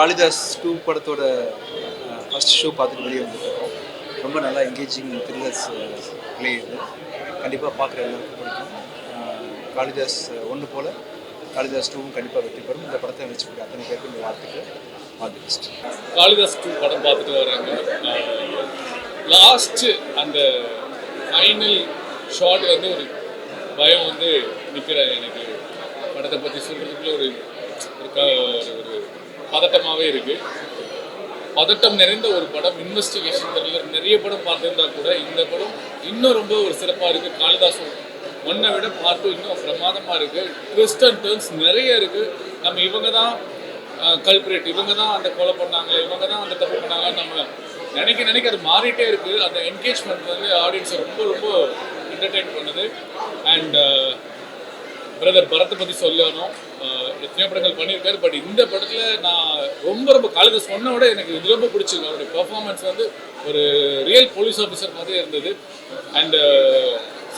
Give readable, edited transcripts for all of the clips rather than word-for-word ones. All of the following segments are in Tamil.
காளிதாஸ் 2 படத்தோட ஃபஸ்ட் ஷோ பார்த்துட்டு வெளியே வந்துருக்கோம். ரொம்ப நல்லா என்கேஜிங் த்ரில்லர்ஸ் ப்ளே இது. கண்டிப்பாக பார்க்குற எல்லாருக்கும் பிடிக்கும். காளிதாஸ் 1 போல் காளிதாஸ் 2வும் கண்டிப்பாக வெற்றி பெறும். இந்த படத்தை நினச்சிக்கிட்டு அத்தனை பேருக்கு இந்த வார்த்தைக்கு ஆல் தி பெஸ்ட். காளிதாஸ் 2 படம் பார்த்துட்டு வராங்க. லாஸ்ட்டு அந்த ஃபைனல் ஷாட் வந்து ஒரு பயம் வந்து நிற்கிறேன். எனக்கு படத்தை பற்றி சொல்கிறதுக்குள்ள ஒரு பதட்டமாகவே இருக்குது. பதட்டம் நிறைந்த ஒரு படம், இன்வெஸ்டிகேஷன் த்ரில்லர். நிறைய படம் பார்த்துருந்தா கூட இந்த படம் இன்னும் ரொம்ப ஒரு சிறப்பாக இருக்குது. காளிதாஸ் 1 விட பார்ட் 2 இன்னும் பிரமாதமாக இருக்குது. ட்விஸ்ட் அண்ட் டர்ன்ஸ் நிறைய இருக்குது. நம்ம இவங்க தான் கல்பிரேட், இவங்க தான் அந்த கொலை பண்ணாங்க, இவங்க தான் அந்த தப்பு பண்ணாங்க, நம்ம நினைக்க அது மாறிட்டே இருக்குது. அந்த என்கேஜ்மெண்ட் வந்து ஆடியன்ஸை ரொம்ப ரொம்ப என்டர்டெயின் பண்ணுது. அண்ட் பிரதர் பரத்தை பற்றி சொல்லணும். எத்தனையோ படங்கள் பண்ணியிருக்காரு. பட் இந்த படத்தில் நான் ரொம்ப காளிதாஸ் 1 விட எனக்கு இது ரொம்ப பிடிச்சிருக்கு. அவருடைய பெர்ஃபார்மன்ஸ் வந்து ஒரு ரியல் போலீஸ் ஆஃபீஸர் மாதிரி இருந்தது. அண்டு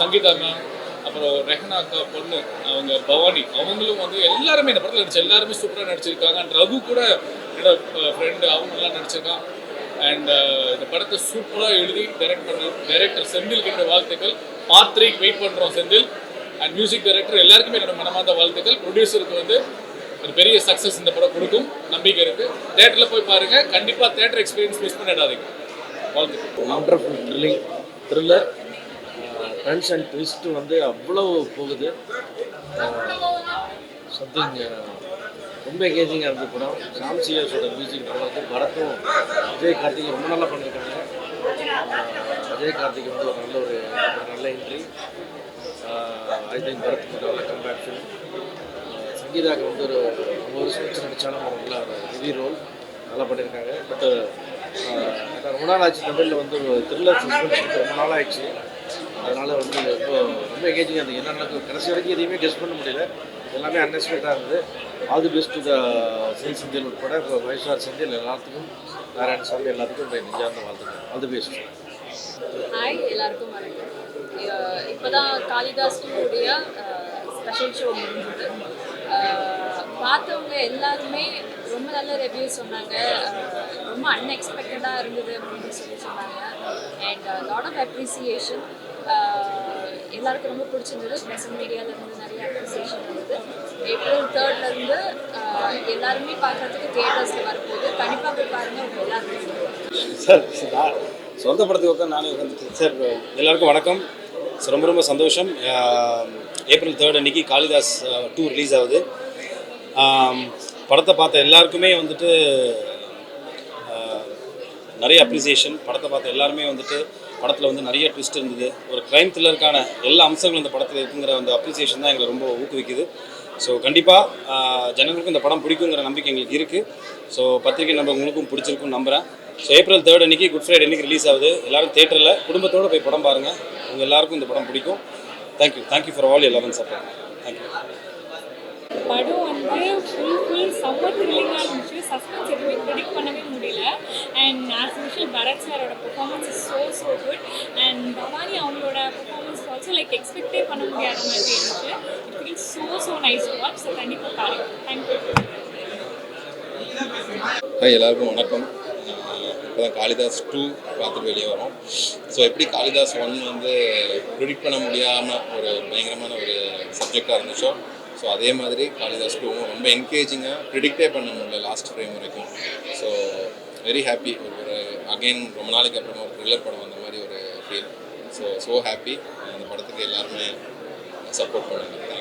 சங்கீதா மேம், அப்புறம் ரெஹனா அக்கா பொண்ணு அவங்க பவானி, அவங்களும் வந்து எல்லாருமே இந்த படத்தில் நடிச்சு எல்லாருமே சூப்பராக நடிச்சிருக்காங்க. அண்ட் ரகு கூட என்னோட ஃப்ரெண்டு அவங்கெல்லாம் நடிச்சிருக்கான். அண்ட் இந்த படத்தை சூப்பராக எழுதி டைரக்ட் பண்ண டைரக்டர் செந்திலுக்கு என்னோட வாழ்த்துக்கள். பார்ட் 3 வெயிட் பண்ணுறோம் செந்தில். அண்ட் மியூசிக் டைரக்டர் எல்லாருக்குமே என்னோட மனமார்ந்த வாழ்த்துக்கள். ப்ரொடியூசருக்கு வந்து ஒரு பெரிய சக்ஸஸ் இந்த படம் கொடுக்கும் நம்பிக்கை இருக்குது. தேட்டரில் போய் பாருங்கள். கண்டிப்பாக தேட்டர் எக்ஸ்பீரியன்ஸ் மிஸ் பண்ணிடாதீங்க. வாழ்த்துக்கள். Wonderful thriller, turns and twist வந்து அவ்வளோ போகுது. சம்திங் ரொம்ப எங்கேஜிங்காக இருந்த படம். சாம்சியாஸோட மியூசிக் நல்லா வந்து பரத்தும் அஜய் கார்த்திக் ரொம்ப நல்லா பண்ணியிருக்காங்க. அஜய் கார்த்திக் வந்து ஒரு நல்ல என்ட்ரி. ஐ திங்க் பரத்துக்கு நல்ல கம்பேக் ஃபிலிம். சங்கீதாவுக்கு வந்து ஒரு வருஷம் வச்சு நடித்தாலும் ஒரு நல்ல ஹெவி ரோல் நல்லா பண்ணியிருக்காங்க. பட் ரொம்ப நாள் ஆச்சு தமிழில் வந்து ஒரு த்ரில்லர் சஸ்பென்ஸ் ரொம்ப நாள் ஆயிடுச்சு. அதனால் வந்து ரொம்ப எங்கேஜிங்காக இருந்தது. என்ன நடக்கும் கடைசி வரைக்கும் எதையுமே கெஸ் பண்ண முடியல. எல்லாமே அன்எக்ஸ்பெக்டாக இருந்தது. All the best to the Senthil உட்பட இப்போ மைசார் செந்தில் எல்லாத்துக்கும், நாராயணசாமி எல்லாத்துக்கும் இப்போ நெஞ்சார்ந்த வாழ்த்துக்கள். All the best. ஹாய், எல்லாருக்கும் வணக்கம். இப்போ தான் காளிதாஸ் 2 ஸ்பெஷல் ஷோ முடிஞ்சது. பார்த்தவங்க எல்லாருமே ரொம்ப நல்ல ரிவ்யூ சொன்னாங்க. ரொம்ப அன்எக்ஸ்பெக்டடாக இருந்தது அப்படின்னு சொன்னாங்க. And lot of appreciation. எல்லாருக்கும் ரொம்ப பிடிச்சிருந்தது. ஸ்பெஷல் மீடியாவிலேருந்து நிறைய அப்ரிசியேஷன் இருந்தது. ஏப்ரல் 3 எல்லாருமே பார்க்குறதுக்கு தியேட்டர்ஸில் வரப்போகுது. கண்டிப்பாக போய் பாருங்கள். உங்கள் எல்லாருக்கும் சார் சொந்த படத்துக்கு உட்காந்து நானே உட்காந்துட்டு சார். எல்லாருக்கும் வணக்கம். ரொம்ப சந்தோஷம். ஏப்ரல் 3 அன்றைக்கி காளிதாஸ் 2 ரிலீஸ் ஆகுது. படத்தை பார்த்த எல்லாருக்குமே வந்துட்டு நிறைய அப்ரிசியேஷன். படத்தை பார்த்த எல்லாருமே வந்துட்டு படத்தில் வந்து நிறைய ட்விஸ்ட் இருந்தது. ஒரு க்ரைம் த்ரில்லருக்கான எல்லா அம்சங்களும் இந்த படத்தில் இருக்குங்கிற அந்த அப்ரிசியேஷன் தான் எங்களை ரொம்ப ஊக்குவிக்குது. ஸோ கண்டிப்பாக ஜனங்களுக்கும் இந்த படம் பிடிக்குங்கிற நம்பிக்கை எங்களுக்கு இருக்குது. ஸோ பத்திரிகை உங்களுக்கும் பிடிச்சிருக்குன்னு நம்புகிறேன். ஸோ ஏப்ரல் 3 அன்றைக்கி குட் ஃப்ரைடே அன்றைக்கி ரிலீஸ் ஆகுது. எல்லோரும் தேட்டரில் குடும்பத்தோடு போய் படம் பாருங்கள். உங்கள் எல்லாருக்கும் இந்த படம் பிடிக்கும். தேங்க்யூ ஃபார் ஆல் எல்லாரும் சப்போர்ட். தேங்க்யூ. படம் வந்து ஃபுல் செம்ம த்ரில்லிங்காக இருந்துச்சு. சஸ்பென்ஸ் எதுவுமே ப்ரெடிக்ட் பண்ணவே முடியல. அண்ட் ஆஸ் யூஷுவல் பரத் சாரோட performance is so good. And Bhavani அவங்களோட பெர்ஃபார்மன்ஸ் ஆல்சோ எக்ஸ்பெக்டே பண்ண முடியாத மாதிரி இருந்துச்சு. It feels so nice to watch. So கண்டிப்பாக பாருங்க. தேங்க்யூ. ஹாய், எல்லாருக்கும் வணக்கம். இப்போ தான் காளிதாஸ் 2 பார்த்துட்டு வெளியே வரோம். ஸோ எப்படி காளிதாஸ் 1 வந்து ப்ரிடிக்ட் பண்ண முடியாமல் ஒரு பயங்கரமான ஒரு சப்ஜெக்டாக இருந்துச்சோ, ஸோ அதே மாதிரி காளிதாஸ் 2வும் ரொம்ப என்கேஜிங்காக ப்ரிடிக்டே பண்ண முடியல லாஸ்ட் ஃப்ரேம் வரைக்கும். So very happy. ஒரு அகெயின் ரொம்ப நாளைக்கு அப்புறமா ஒரு த்ரில்லர் படம் வந்த மாதிரி ஒரு ஃபீல். So happy. அந்த படத்துக்கு எல்லாருமே சப்போர்ட் பண்ணுங்கள்.